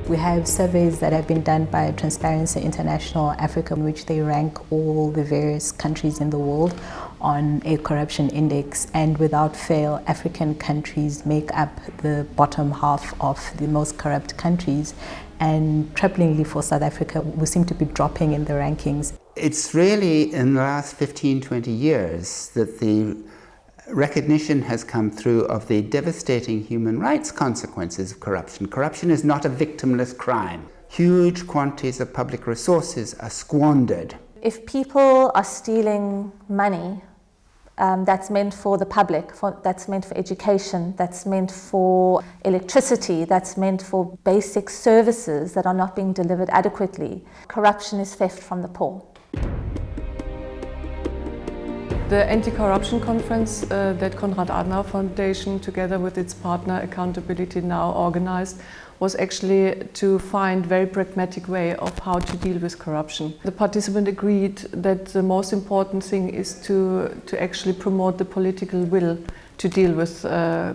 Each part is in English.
We have surveys that have been done by Transparency International Africa, in which they rank all the various countries in the world on a corruption index, and without fail, African countries make up the bottom half of the most corrupt countries. And troublingly for South Africa, we seem to be dropping in the rankings. It's really in the last 15, 20 years that the recognition has come through of the devastating human rights consequences of corruption. Corruption is not a victimless crime. Huge quantities of public resources are squandered. If people are stealing money that's meant for the public, that's meant for education, that's meant for electricity, that's meant for basic services that are not being delivered adequately, corruption is theft from the poor. The anti-corruption conference that Konrad Adenauer Foundation, together with its partner Accountability Now, organized was actually to find very pragmatic way of how to deal with corruption. The participants agreed that the most important thing is to actually promote the political will to deal with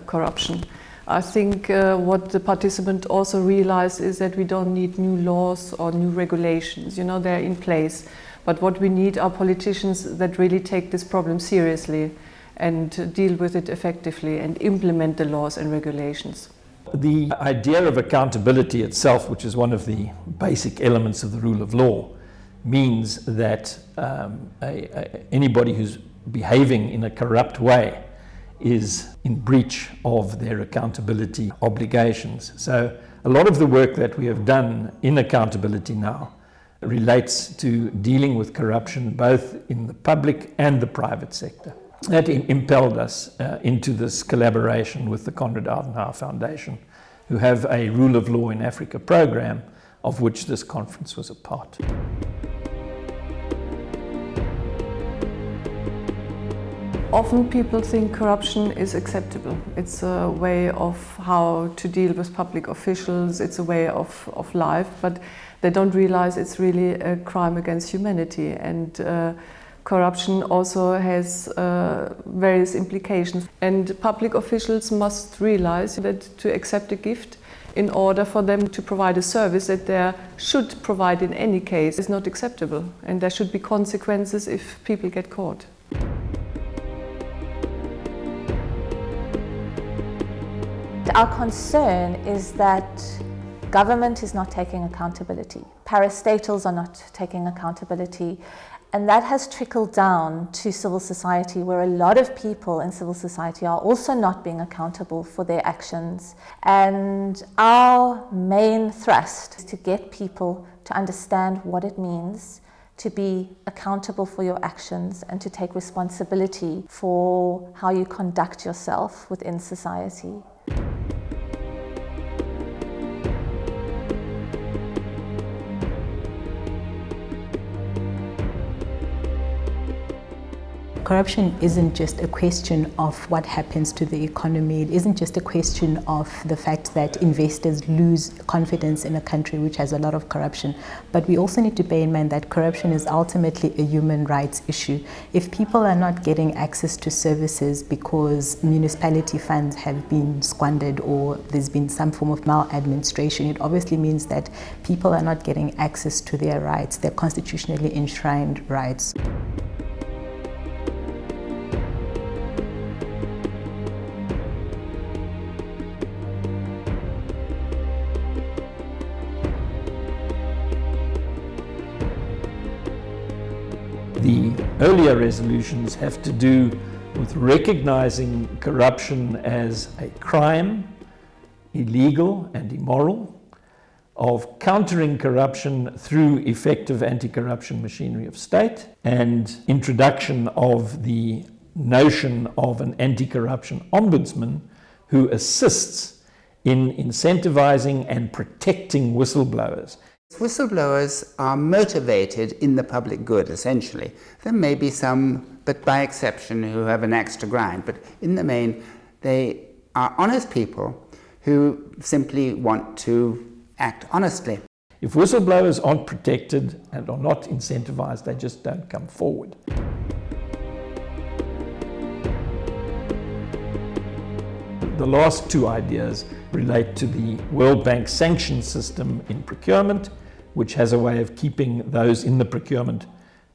corruption. I think what the participants also realized is that we don't need new laws or new regulations, you know, they're in place. But what we need are politicians that really take this problem seriously and deal with it effectively and implement the laws and regulations. The idea of accountability itself, which is one of the basic elements of the rule of law, means that anybody who's behaving in a corrupt way is in breach of their accountability obligations. So a lot of the work that we have done in Accountability Now relates to dealing with corruption both in the public and the private sector. That impelled us into this collaboration with the Konrad Adenauer Foundation, who have a Rule of Law in Africa program, of which this conference was a part. Often people think corruption is acceptable. It's a way of how to deal with public officials, it's a way of life, but they don't realize it's really a crime against humanity. And corruption also has various implications. And public officials must realize that to accept a gift in order for them to provide a service that they should provide in any case is not acceptable. And there should be consequences if people get caught. Our concern is that government is not taking accountability. Parastatals are not taking accountability. And that has trickled down to civil society, where a lot of people in civil society are also not being accountable for their actions. And our main thrust is to get people to understand what it means to be accountable for your actions and to take responsibility for how you conduct yourself within society. Corruption isn't just a question of what happens to the economy. It isn't just a question of the fact that investors lose confidence in a country which has a lot of corruption. But we also need to bear in mind that corruption is ultimately a human rights issue. If people are not getting access to services because municipality funds have been squandered or there's been some form of maladministration, it obviously means that people are not getting access to their rights, their constitutionally enshrined rights. The earlier resolutions have to do with recognizing corruption as a crime, illegal and immoral, of countering corruption through effective anti-corruption machinery of state, and introduction of the notion of an anti-corruption ombudsman who assists in incentivizing and protecting whistleblowers. Whistleblowers are motivated in the public good, essentially. There may be some, but by exception, who have an axe to grind. But in the main, they are honest people who simply want to act honestly. If whistleblowers aren't protected and are not incentivized, they just don't come forward. The last two ideas relate to the World Bank sanction system in procurement, which has a way of keeping those in the procurement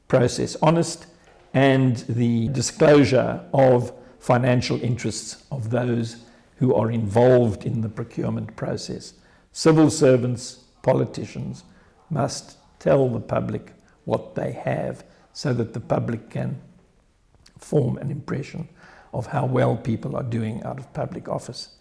process honest, and the disclosure of financial interests of those who are involved in the procurement process. Civil servants, politicians must tell the public what they have so that the public can form an impression of how well people are doing out of public office.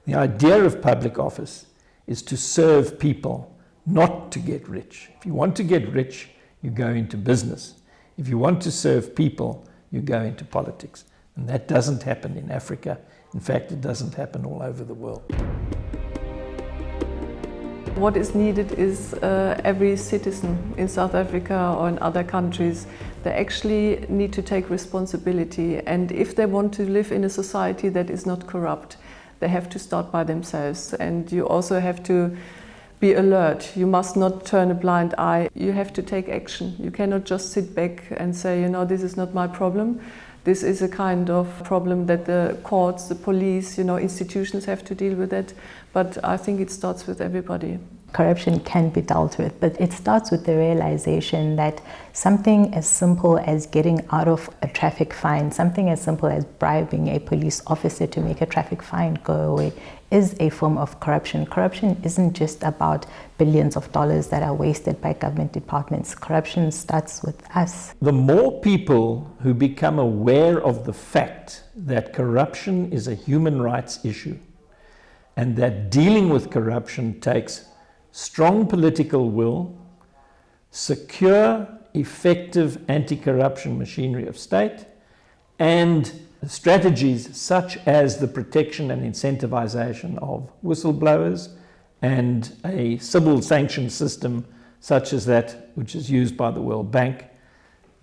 The idea of public office is to serve people, not to get rich. If you want to get rich, you go into business. If you want to serve people, you go into politics. And that doesn't happen in Africa. In fact, it doesn't happen all over the world. What is needed is every citizen in South Africa or in other countries, they actually need to take responsibility. And if they want to live in a society that is not corrupt, they have to start by themselves. And you also have to be alert. You must not turn a blind eye. You have to take action. You cannot just sit back and say, you know, this is not my problem. This is a kind of problem that the courts, the police, you know, institutions have to deal with it. But I think it starts with everybody. Corruption can be dealt with, but it starts with the realization that something as simple as getting out of a traffic fine, something as simple as bribing a police officer to make a traffic fine go away, is a form of corruption. Corruption isn't just about billions of dollars that are wasted by government departments. Corruption starts with us. The more people who become aware of the fact that corruption is a human rights issue and that dealing with corruption takes strong political will, secure, effective anti-corruption machinery of state, and strategies such as the protection and incentivization of whistleblowers and a civil sanction system such as that which is used by the World Bank,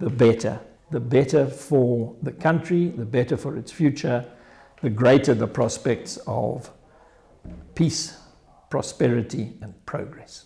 the better. The better for the country, the better for its future, the greater the prospects of peace, prosperity and progress.